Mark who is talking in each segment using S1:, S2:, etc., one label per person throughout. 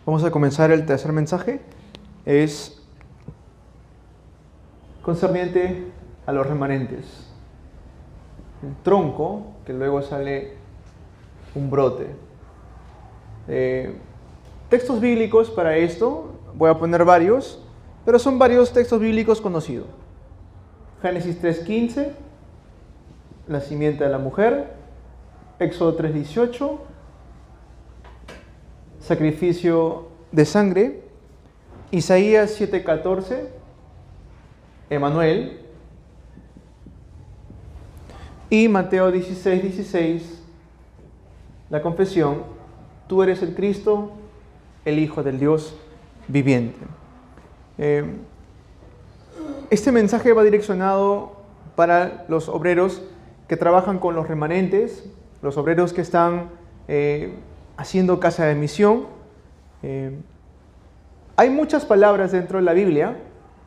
S1: Vamos a comenzar el tercer mensaje. Es concerniente a los remanentes. El tronco, que luego sale un brote. Textos bíblicos para esto, voy a poner varios, pero son varios textos bíblicos conocidos. Génesis 3:15, la simiente de la mujer. Éxodo 3:18, sacrificio de sangre. Isaías 7:14, Emanuel. Y Mateo 16:16, la confesión: tú eres el Cristo, el Hijo del Dios viviente. Este mensaje va direccionado para los obreros que trabajan con los remanentes, los obreros que están haciendo casa de misión. Hay muchas palabras dentro de la Biblia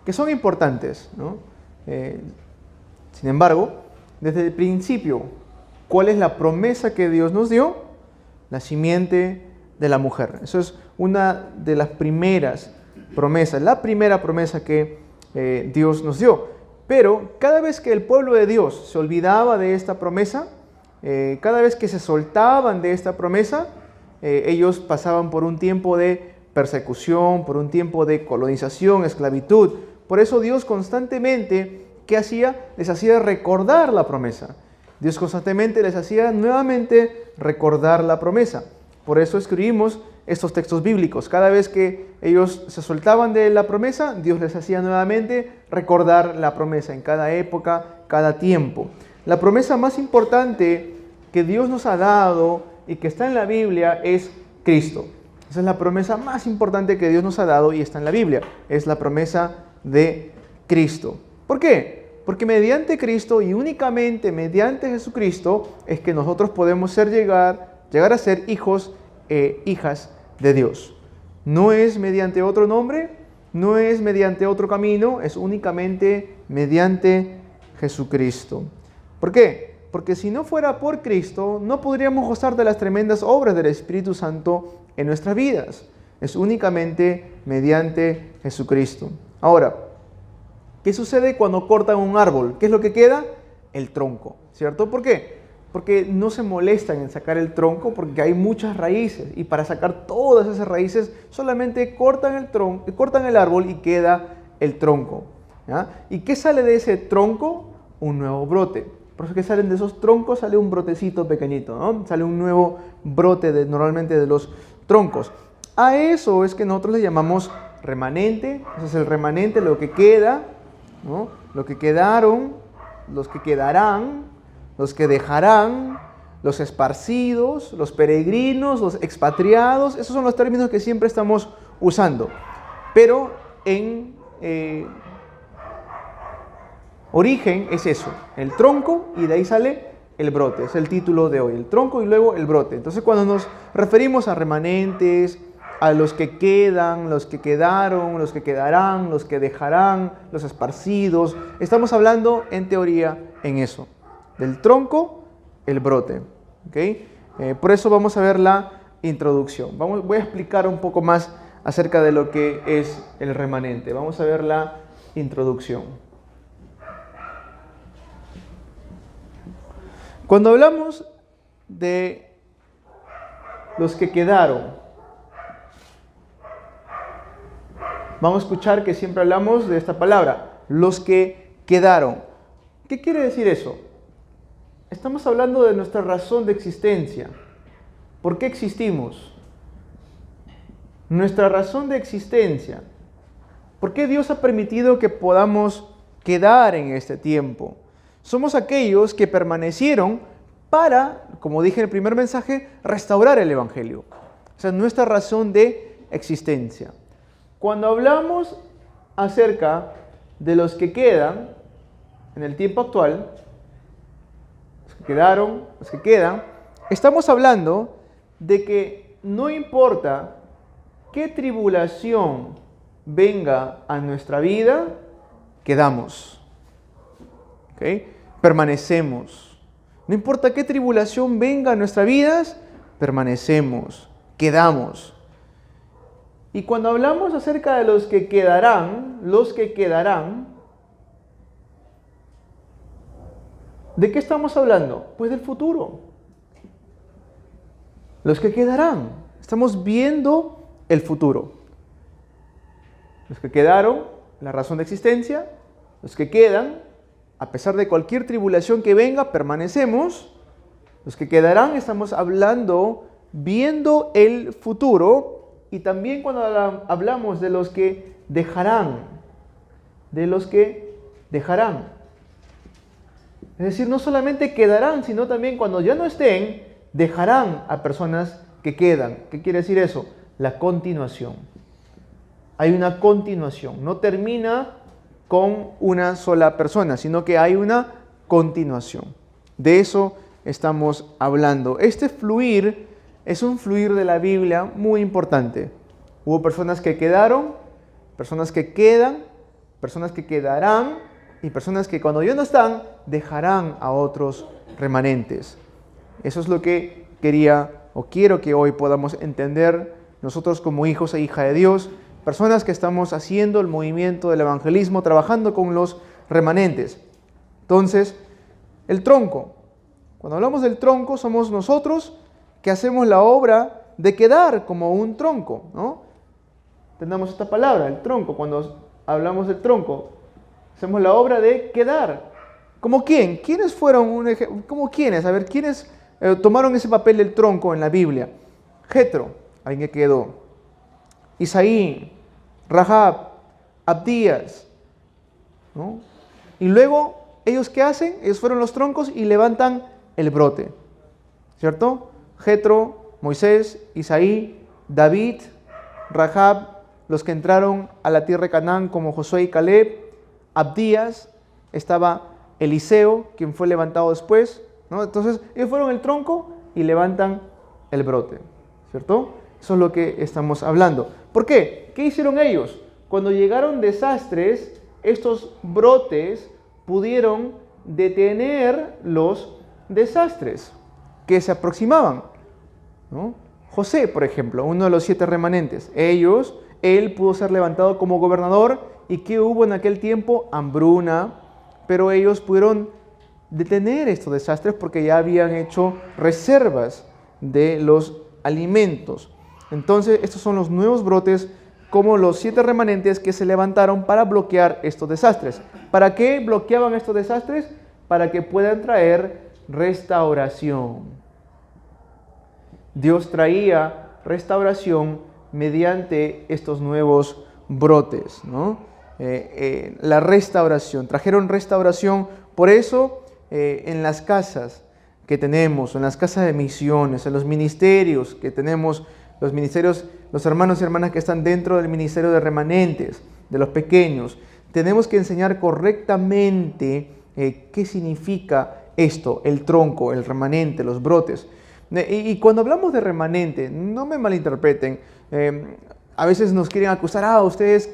S1: que son importantes, ¿no? Sin embargo, desde el principio, ¿cuál es la promesa que Dios nos dio? La simiente de la mujer. Eso es una de las primeras promesas, la primera promesa que Dios nos dio. Pero cada vez que el pueblo de Dios se olvidaba de esta promesa, cada vez que se soltaban de esta promesa, ellos pasaban por un tiempo de persecución, por un tiempo de colonización, esclavitud. Por eso Dios constantemente, ¿qué hacía? Les hacía recordar la promesa. Dios constantemente les hacía nuevamente recordar la promesa. Por eso escribimos estos textos bíblicos. Cada vez que ellos se soltaban de la promesa, Dios les hacía nuevamente recordar la promesa en cada época, cada tiempo. La promesa más importante que Dios nos ha dado y que está en la Biblia es Cristo. Esa es la promesa más importante que Dios nos ha dado y está en la Biblia. Es la promesa de Cristo. ¿Por qué? Porque mediante Cristo y únicamente mediante Jesucristo es que nosotros podemos llegar a ser hijos e hijas de Dios. No es mediante otro nombre, no es mediante otro camino, es únicamente mediante Jesucristo. ¿Por qué? Porque si no fuera por Cristo, no podríamos gozar de las tremendas obras del Espíritu Santo en nuestras vidas. Es únicamente mediante Jesucristo. Ahora, ¿qué sucede cuando cortan un árbol? ¿Qué es lo que queda? El tronco, ¿cierto? ¿Por qué? Porque no se molestan en sacar el tronco porque hay muchas raíces y para sacar todas esas raíces solamente cortan el árbol y queda el tronco, ¿ya? ¿Y qué sale de ese tronco? Un nuevo brote. Por eso que salen de esos troncos sale un brotecito pequeñito, ¿no? Sale un nuevo brote normalmente de los troncos. A eso es que nosotros le llamamos remanente. Ese es el remanente, lo que queda, ¿no? Lo que quedaron, los que quedarán, los que dejarán, los esparcidos, los peregrinos, los expatriados. Esos son los términos que siempre estamos usando. Pero en origen es eso, el tronco, y de ahí sale el brote. Es el título de hoy, el tronco y luego el brote. Entonces cuando nos referimos a remanentes, a los que quedan, los que quedaron, los que quedarán, los que dejarán, los esparcidos, estamos hablando en teoría en eso. Del tronco, el brote. ¿Okay? Por eso vamos a ver la introducción. Voy a explicar un poco más acerca de lo que es el remanente. Vamos a ver la introducción. Cuando hablamos de los que quedaron, vamos a escuchar que siempre hablamos de esta palabra, los que quedaron. ¿Qué quiere decir eso? Estamos hablando de nuestra razón de existencia. ¿Por qué existimos? Nuestra razón de existencia. ¿Por qué Dios ha permitido que podamos quedar en este tiempo? Somos aquellos que permanecieron para, como dije en el primer mensaje, restaurar el Evangelio. Esa es nuestra razón de existencia. Cuando hablamos acerca de los que quedan en el tiempo actual, los que quedaron, los que quedan, estamos hablando de que no importa qué tribulación venga a nuestra vida, quedamos. ¿Okay? Permanecemos. No importa qué tribulación venga a nuestras vidas, permanecemos, quedamos. Y cuando hablamos acerca de los que quedarán, ¿de qué estamos hablando? Pues del futuro. Los que quedarán. Estamos viendo el futuro. Los que quedaron, la razón de existencia. Los que quedan, a pesar de cualquier tribulación que venga, permanecemos. Los que quedarán, estamos hablando, viendo el futuro. Y también cuando hablamos de los que dejarán. De los que dejarán. Es decir, no solamente quedarán, sino también cuando ya no estén, dejarán a personas que quedan. ¿Qué quiere decir eso? La continuación. Hay una continuación. No termina con una sola persona, sino que hay una continuación. De eso estamos hablando. Este fluir es un fluir de la Biblia muy importante. Hubo personas que quedaron, personas que quedan, personas que quedarán y personas que cuando ya no están, dejarán a otros remanentes. Eso es lo que quería o quiero que hoy podamos entender nosotros como hijos e hijas de Dios, personas que estamos haciendo el movimiento del evangelismo, trabajando con los remanentes. Entonces, el tronco. Cuando hablamos del tronco, somos nosotros que hacemos la obra de quedar como un tronco, ¿no? Tenemos esta palabra, el tronco. Cuando hablamos del tronco, hacemos la obra de quedar. ¿Como quién? ¿Quiénes fueron un ejemplo? ¿Cómo quiénes? A ver, ¿quiénes tomaron ese papel del tronco en la Biblia? Jetro, alguien que quedó. Isaí, Rahab, Abdías, ¿no? Y luego, ¿ellos qué hacen? Ellos fueron los troncos y levantan el brote, ¿cierto? Jetro, Moisés, Isaí, David, Rahab, los que entraron a la tierra de Canaán como Josué y Caleb, Abdías, estaba Eliseo, quien fue levantado después, ¿no? Entonces, ellos fueron el tronco y levantan el brote, ¿cierto? Eso es lo que estamos hablando. ¿Por qué? ¿Qué hicieron ellos? Cuando llegaron desastres, estos brotes pudieron detener los desastres que se aproximaban, ¿no? José, por ejemplo, uno de los 7 remanentes. Él pudo ser levantado como gobernador. ¿Y qué hubo en aquel tiempo? Hambruna. Pero ellos pudieron detener estos desastres porque ya habían hecho reservas de los alimentos. Entonces, estos son los nuevos brotes, como los 7 remanentes que se levantaron para bloquear estos desastres. ¿Para qué bloqueaban estos desastres? Para que puedan traer restauración. Dios traía restauración mediante estos nuevos brotes, ¿no? La restauración, trajeron restauración. Por eso en las casas que tenemos, en las casas de misiones, en los ministerios que tenemos, los ministerios, los hermanos y hermanas que están dentro del ministerio de remanentes, de los pequeños, tenemos que enseñar correctamente qué significa esto, el tronco, el remanente, los brotes. Y cuando hablamos de remanente, no me malinterpreten, a veces nos quieren acusar, ustedes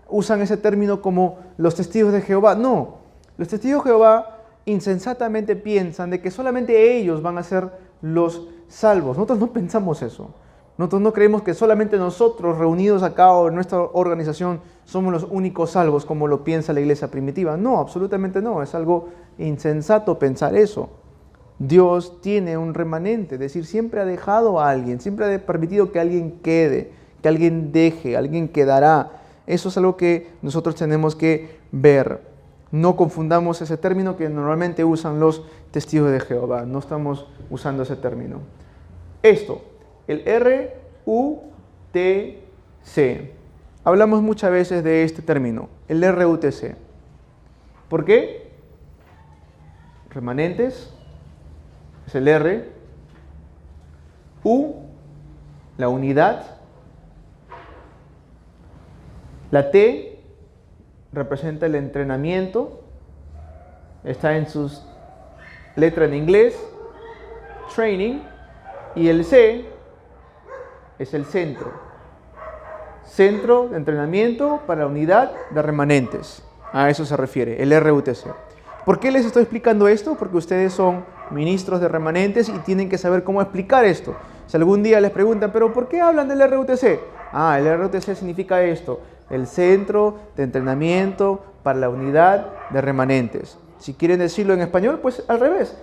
S1: usan ese término como los testigos de Jehová. No, los testigos de Jehová insensatamente piensan de que solamente ellos van a ser los salvos. Nosotros no pensamos eso. Nosotros no creemos que solamente nosotros reunidos acá o en nuestra organización somos los únicos salvos como lo piensa la iglesia primitiva. No, absolutamente no. Es algo insensato pensar eso. Dios tiene un remanente, es decir, siempre ha dejado a alguien, siempre ha permitido que alguien quede, que alguien deje, alguien quedará. Eso es algo que nosotros tenemos que ver. No confundamos ese término que normalmente usan los testigos de Jehová. No estamos usando ese término. Esto, el RUTC. Hablamos muchas veces de este término, el RUTC. ¿Por qué? Remanentes. Es el R, U, la unidad, la T representa el entrenamiento, está en sus letras en inglés, training, y el C es el centro de entrenamiento para la unidad de remanentes, a eso se refiere, el RUTC. ¿Por qué les estoy explicando esto? Porque ustedes son ministros de remanentes y tienen que saber cómo explicar esto. Si algún día les preguntan, ¿pero por qué hablan del RUTC? El RUTC significa esto, el Centro de Entrenamiento para la Unidad de Remanentes. Si quieren decirlo en español, pues al revés,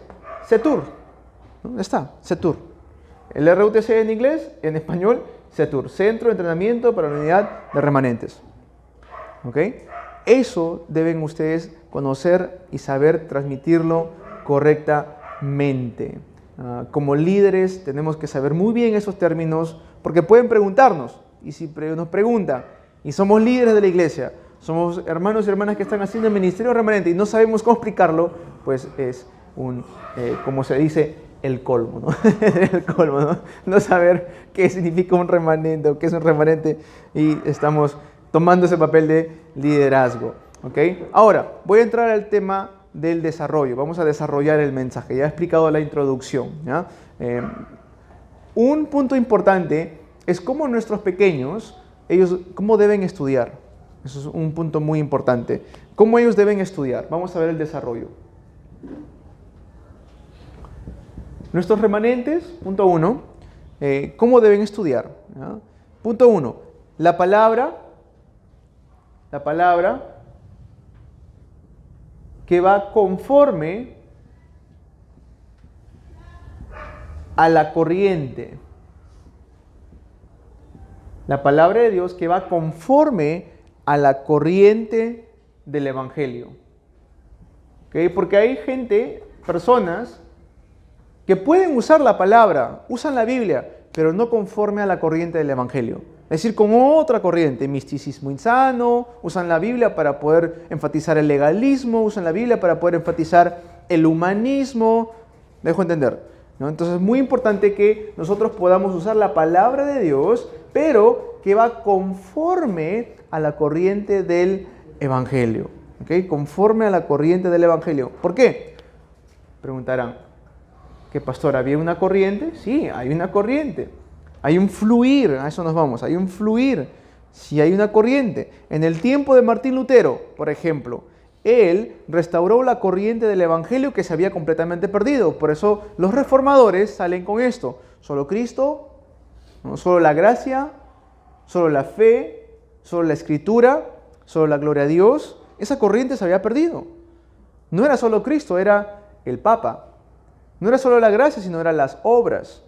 S1: CETUR. ¿Dónde está? CETUR. El RUTC en inglés, en español, CETUR, Centro de Entrenamiento para la Unidad de Remanentes. ¿Ok? Eso deben ustedes conocer y saber transmitirlo correctamente. Como líderes tenemos que saber muy bien esos términos porque pueden preguntarnos. Y si nos preguntan, y somos líderes de la iglesia, somos hermanos y hermanas que están haciendo el ministerio remanente y no sabemos cómo explicarlo, pues es como se dice, el colmo, ¿no? El colmo, ¿no? No saber qué significa un remanente o qué es un remanente y estamos tomando ese papel de liderazgo, ¿ok? Ahora, voy a entrar al tema del desarrollo. Vamos a desarrollar el mensaje. Ya he explicado la introducción, ¿ya? Un punto importante es cómo nuestros pequeños, cómo deben estudiar. Eso es un punto muy importante. ¿Cómo ellos deben estudiar? Vamos a ver el desarrollo. Nuestros remanentes, punto 1, ¿cómo deben estudiar? ¿Ya? Punto 1, la palabra que va conforme a la corriente. La palabra de Dios que va conforme a la corriente del Evangelio. ¿Okay? Porque hay personas que pueden usar la palabra, usan la Biblia, pero no conforme a la corriente del Evangelio. Es decir, con otra corriente, misticismo insano, usan la Biblia para poder enfatizar el legalismo, usan la Biblia para poder enfatizar el humanismo. ¿Dejo entender? ¿No? Entonces es muy importante que nosotros podamos usar la palabra de Dios, pero que va conforme a la corriente del Evangelio. ¿Okay? Conforme a la corriente del Evangelio. ¿Por qué? Preguntarán, ¿qué pastor? ¿Había una corriente? Sí, hay una corriente. Hay un fluir, a eso nos vamos, hay un fluir. Sí, hay una corriente. En el tiempo de Martín Lutero, por ejemplo, él restauró la corriente del Evangelio que se había completamente perdido. Por eso los reformadores salen con esto. Solo Cristo, ¿no? Solo la gracia, solo la fe, solo la Escritura, solo la gloria a Dios. Esa corriente se había perdido. No era solo Cristo, era el Papa. No era solo la gracia, sino eran las obras.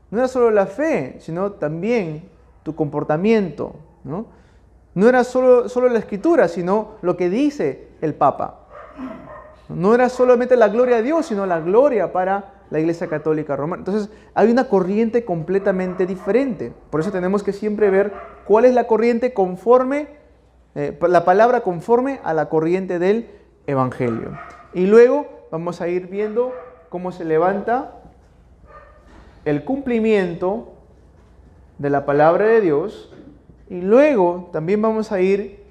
S1: No era solo la fe, sino también tu comportamiento, ¿no? No era solo la Escritura, sino lo que dice el Papa. No era solamente la gloria a Dios, sino la gloria para la Iglesia Católica Romana. Entonces, hay una corriente completamente diferente. Por eso tenemos que siempre ver cuál es la corriente conforme, la palabra conforme a la corriente del Evangelio. Y luego vamos a ir viendo cómo se levanta el cumplimiento de la palabra de Dios, y luego también vamos a ir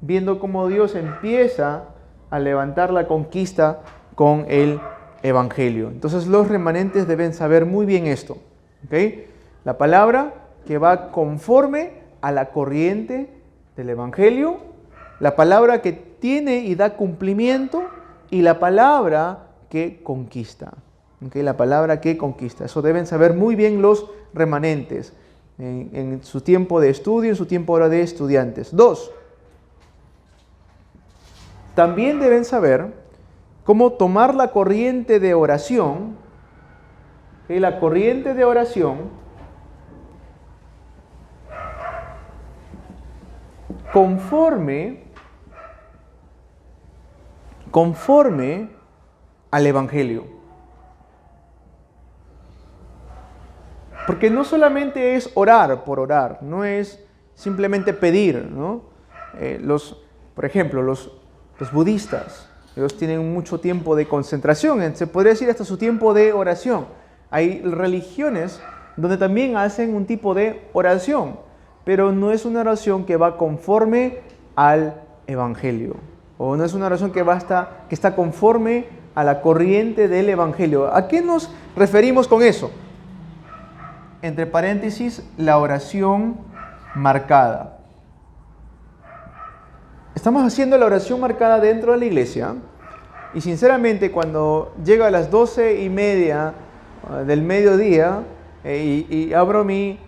S1: viendo cómo Dios empieza a levantar la conquista con el Evangelio. Entonces los remanentes deben saber muy bien esto, ¿okay? La palabra que va conforme a la corriente del Evangelio, la palabra que tiene y da cumplimiento, y la palabra que conquista. ¿Okay? La palabra que conquista. Eso deben saber muy bien los remanentes en su tiempo de estudio, en su tiempo ahora de estudiantes. 2. También deben saber cómo tomar la corriente de oración. ¿Okay? La corriente de oración conforme al Evangelio. Porque no solamente es orar por orar, no es simplemente pedir, ¿no? Por ejemplo, los budistas, ellos tienen mucho tiempo de concentración, se podría decir hasta su tiempo de oración. Hay religiones donde también hacen un tipo de oración, pero no es una oración que va conforme al Evangelio, o no es una oración que está conforme a la corriente del Evangelio. ¿A qué nos referimos con eso? Entre paréntesis, la oración marcada. Estamos haciendo la oración marcada dentro de la iglesia y sinceramente cuando llega a las 12:30 del mediodía y abro mi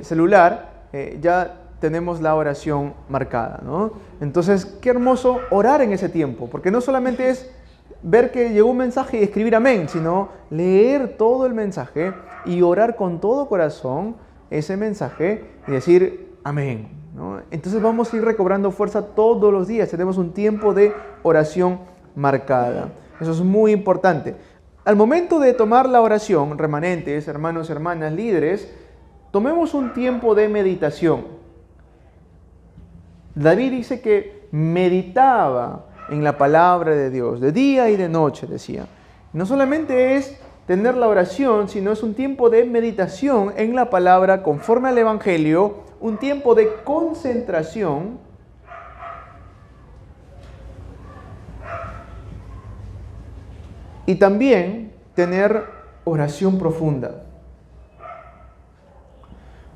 S1: celular, ya tenemos la oración marcada, ¿no? Entonces, qué hermoso orar en ese tiempo, porque no solamente es ver que llegó un mensaje y escribir amén, sino leer todo el mensaje y orar con todo corazón ese mensaje y decir amén, ¿no? Entonces vamos a ir recobrando fuerza todos los días. Tenemos un tiempo de oración marcada. Eso es muy importante. Al momento de tomar la oración, remanentes, hermanos, hermanas, líderes, tomemos un tiempo de meditación. David dice que meditaba en la palabra de Dios, de día y de noche, decía. No solamente es tener la oración, sino es un tiempo de meditación en la palabra conforme al Evangelio, un tiempo de concentración y también tener oración profunda.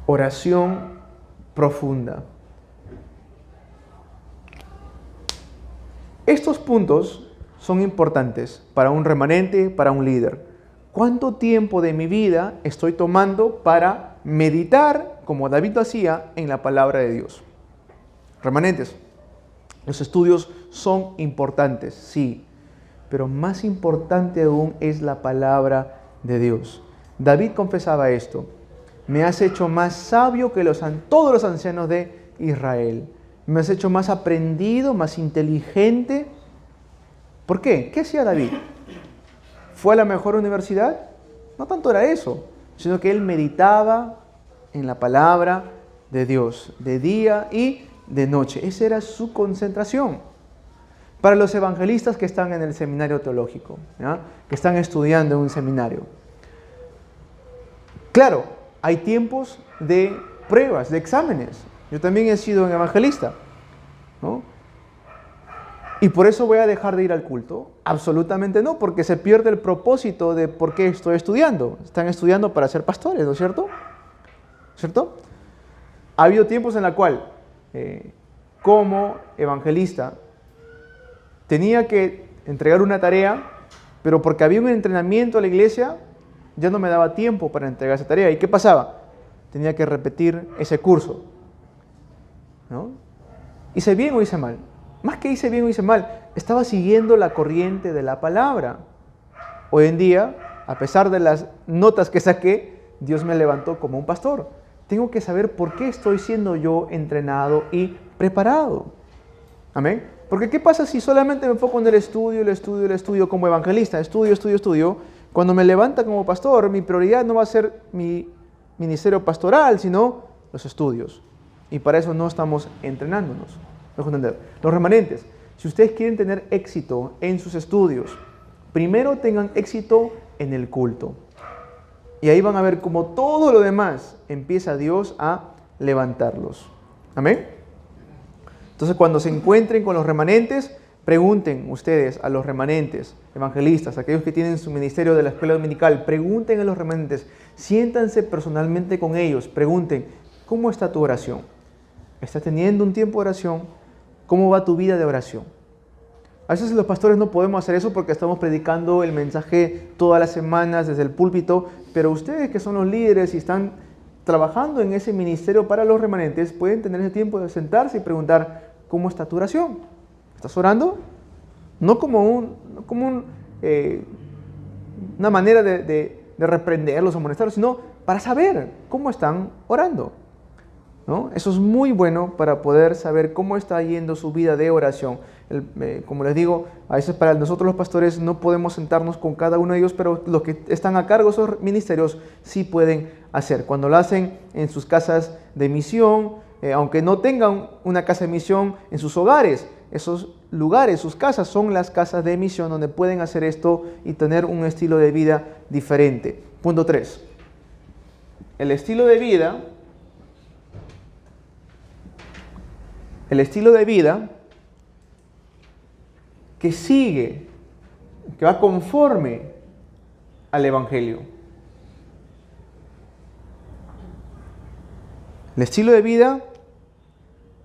S1: Oración profunda. Estos puntos son importantes para un remanente, para un líder. ¿Cuánto tiempo de mi vida estoy tomando para meditar, como David lo hacía, en la palabra de Dios? Remanentes, los estudios son importantes, sí, pero más importante aún es la palabra de Dios. David confesaba esto: me has hecho más sabio que todos los ancianos de Israel. Me has hecho más aprendido, más inteligente. ¿Por qué? ¿Qué hacía David? ¿Fue a la mejor universidad? No tanto era eso, sino que él meditaba en la palabra de Dios, de día y de noche. Esa era su concentración. Para los evangelistas que están en el seminario teológico, ¿ya?, que están estudiando en un seminario. Claro, hay tiempos de pruebas, de exámenes. Yo también he sido un evangelista, ¿no? ¿Y por eso voy a dejar de ir al culto? Absolutamente no, porque se pierde el propósito de por qué estoy estudiando. Están estudiando para ser pastores, ¿no es cierto? ¿Cierto? Ha habido tiempos en los cuales, como evangelista, tenía que entregar una tarea, pero porque había un entrenamiento a la iglesia, ya no me daba tiempo para entregar esa tarea. ¿Y qué pasaba? Tenía que repetir ese curso, ¿no? ¿Hice bien o hice mal? Más que hice bien o hice mal, estaba siguiendo la corriente de la palabra. Hoy en día, a pesar de las notas que saqué, Dios me levantó como un pastor. Tengo que saber por qué estoy siendo yo entrenado y preparado. Amén. Porque ¿qué pasa si solamente me enfoco en el estudio como evangelista? Estudio. Cuando me levanta como pastor, mi prioridad no va a ser mi ministerio pastoral, sino los estudios. Y para eso no estamos entrenándonos. Los remanentes, si ustedes quieren tener éxito en sus estudios, primero tengan éxito en el culto. Y ahí van a ver cómo todo lo demás empieza Dios a levantarlos. Amén. Entonces, cuando se encuentren con los remanentes, pregunten ustedes a los remanentes, evangelistas, aquellos que tienen su ministerio de la escuela dominical, pregunten a los remanentes, siéntanse personalmente con ellos, pregunten, ¿cómo está tu oración? ¿Estás teniendo un tiempo de oración? ¿Cómo va tu vida de oración? A veces los pastores no podemos hacer eso porque estamos predicando el mensaje todas las semanas desde el púlpito, pero ustedes que son los líderes y están trabajando en ese ministerio para los remanentes, pueden tener ese tiempo de sentarse y preguntar, ¿cómo está tu oración? ¿Estás orando? No como una manera de reprenderlos o amonestarlos, sino para saber cómo están orando, ¿no? Eso es muy bueno para poder saber cómo está yendo su vida de oración. Como les digo, a veces para nosotros los pastores no podemos sentarnos con cada uno de ellos, pero los que están a cargo de esos ministerios sí pueden hacer. Cuando lo hacen en sus casas de misión, aunque no tengan una casa de misión en sus hogares, esos lugares, sus casas son las casas de misión donde pueden hacer esto y tener un estilo de vida diferente. Punto 3. El estilo de vida que sigue, que va conforme al Evangelio. El estilo de vida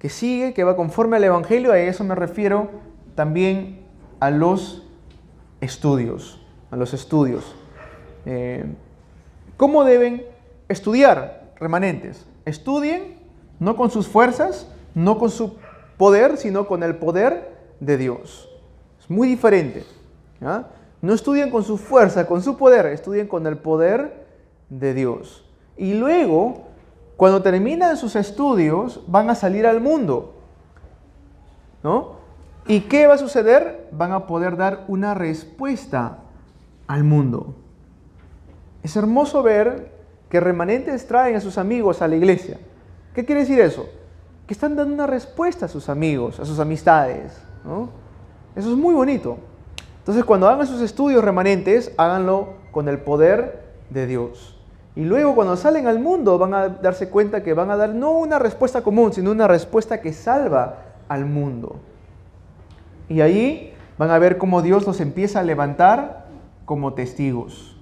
S1: que sigue, que va conforme al Evangelio, a eso me refiero también a los estudios. ¿Cómo deben estudiar, remanentes? Estudien No con sus fuerzas, no con su poder, sino con el poder de Dios. Es muy diferente. ¿Ya? No estudian con su fuerza, con su poder, estudian con el poder de Dios. Y luego, cuando terminan sus estudios, van a salir al mundo, ¿no? ¿Y qué va a suceder? Van a poder dar una respuesta al mundo. Es hermoso ver que remanentes traen a sus amigos a la iglesia. ¿Qué quiere decir eso? Que están dando una respuesta a sus amigos, a sus amistades, ¿no? Eso es muy bonito. Entonces, cuando hagan sus estudios remanentes, háganlo con el poder de Dios. Y luego, cuando salen al mundo, van a darse cuenta que van a dar no una respuesta común, sino una respuesta que salva al mundo. Y ahí van a ver cómo Dios los empieza a levantar como testigos.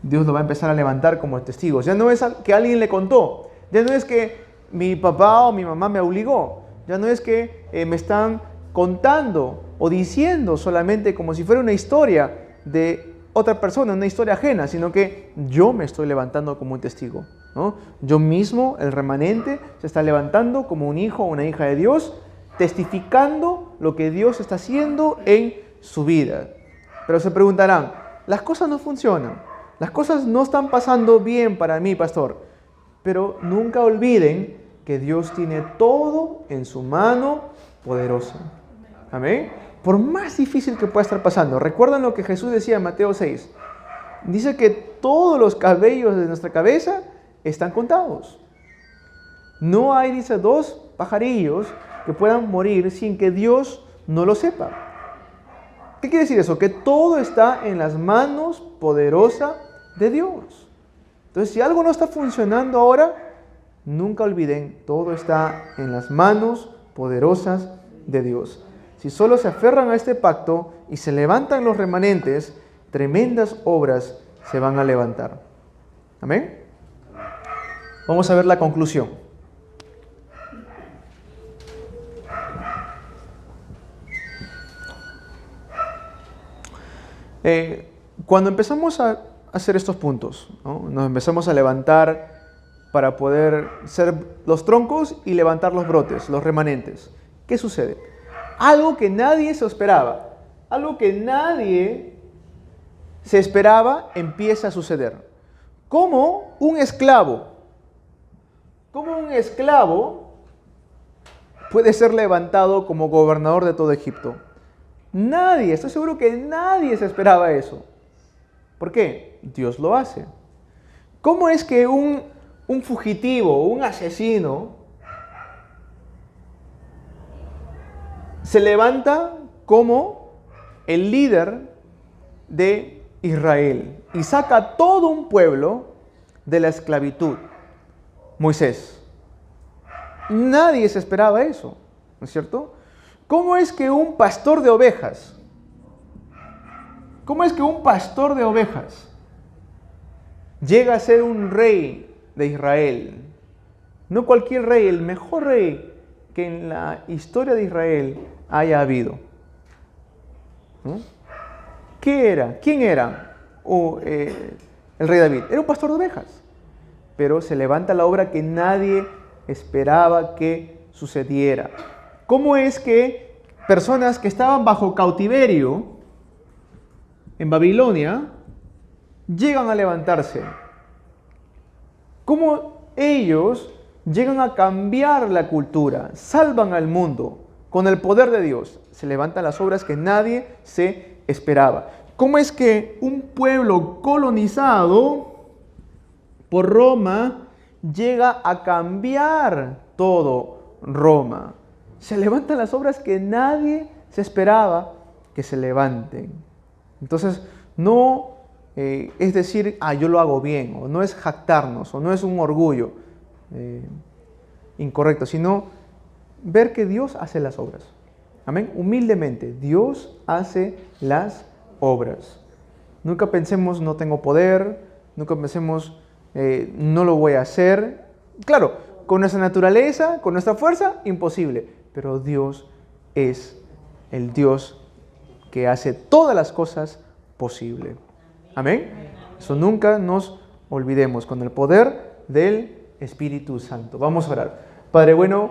S1: Dios los va a empezar a levantar como testigos. Ya no es que alguien le contó. Ya no es que mi papá o mi mamá me obligó. Ya no es que me están contando o diciendo solamente como si fuera una historia de otra persona, una historia ajena, sino que yo me estoy levantando como un testigo, ¿no? Yo mismo, el remanente, se está levantando como un hijo o una hija de Dios, testificando lo que Dios está haciendo en su vida. Pero se preguntarán, las cosas no funcionan, las cosas no están pasando bien para mí, pastor. Pero nunca olviden que Dios tiene todo en su mano poderosa. Amén. Por más difícil que pueda estar pasando, ¿recuerdan lo que Jesús decía en Mateo 6? Dice que todos los cabellos de nuestra cabeza están contados. No hay, dice, 2 pajarillos que puedan morir sin que Dios no lo sepa. ¿Qué quiere decir eso? Que todo está en las manos poderosas de Dios. Entonces, si algo no está funcionando ahora, nunca olviden, todo está en las manos poderosas de Dios. Si solo se aferran a este pacto y se levantan los remanentes, tremendas obras se van a levantar. ¿Amén? Vamos a ver la conclusión. Cuando empezamos a hacer estos puntos, ¿no? Nos empezamos a levantar para poder ser los troncos y levantar los brotes, los remanentes. ¿Qué sucede? Algo que nadie se esperaba, algo que nadie se esperaba empieza a suceder. Como un esclavo puede ser levantado como gobernador de todo Egipto. Nadie, estoy seguro que nadie se esperaba eso. ¿Por qué? Dios lo hace. ¿Cómo es que un fugitivo, un asesino, se levanta como el líder de Israel y saca a todo un pueblo de la esclavitud? Moisés. Nadie se esperaba eso, ¿no es cierto? ¿Cómo es que un pastor de ovejas, llega a ser un rey de Israel? No cualquier rey, el mejor rey que en la historia de Israel haya habido. ¿No? ¿Qué era? ¿Quién era el rey David? Era un pastor de ovejas. Pero se levanta la obra que nadie esperaba que sucediera. ¿Cómo es que personas que estaban bajo cautiverio en Babilonia llegan a levantarse? ¿Cómo ellos llegan a cambiar la cultura, salvan al mundo con el poder de Dios? Se levantan las obras que nadie se esperaba. ¿Cómo es que un pueblo colonizado por Roma llega a cambiar todo Roma? Se levantan las obras que nadie se esperaba que se levanten. Entonces, no es decir, yo lo hago bien, o no es jactarnos, o no es un orgullo incorrecto, sino ver que Dios hace las obras. Amén. Humildemente, Dios hace las obras. Nunca pensemos, no tengo poder, nunca pensemos, no lo voy a hacer. Claro, con nuestra naturaleza, con nuestra fuerza, imposible. Pero Dios es el Dios que hace todas las cosas posibles. Amén. Eso nunca nos olvidemos. Con el poder del Espíritu Santo. Vamos a orar. Padre bueno,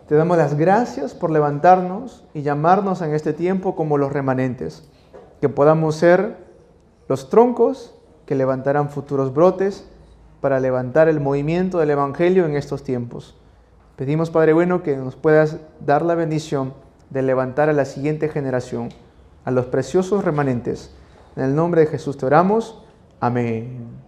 S1: te damos las gracias por levantarnos y llamarnos en este tiempo como los remanentes, que podamos ser los troncos que levantarán futuros brotes para levantar el movimiento del Evangelio en estos tiempos. Pedimos, Padre bueno, que nos puedas dar la bendición de levantar a la siguiente generación, a los preciosos remanentes. En el nombre de Jesús te oramos. Amén.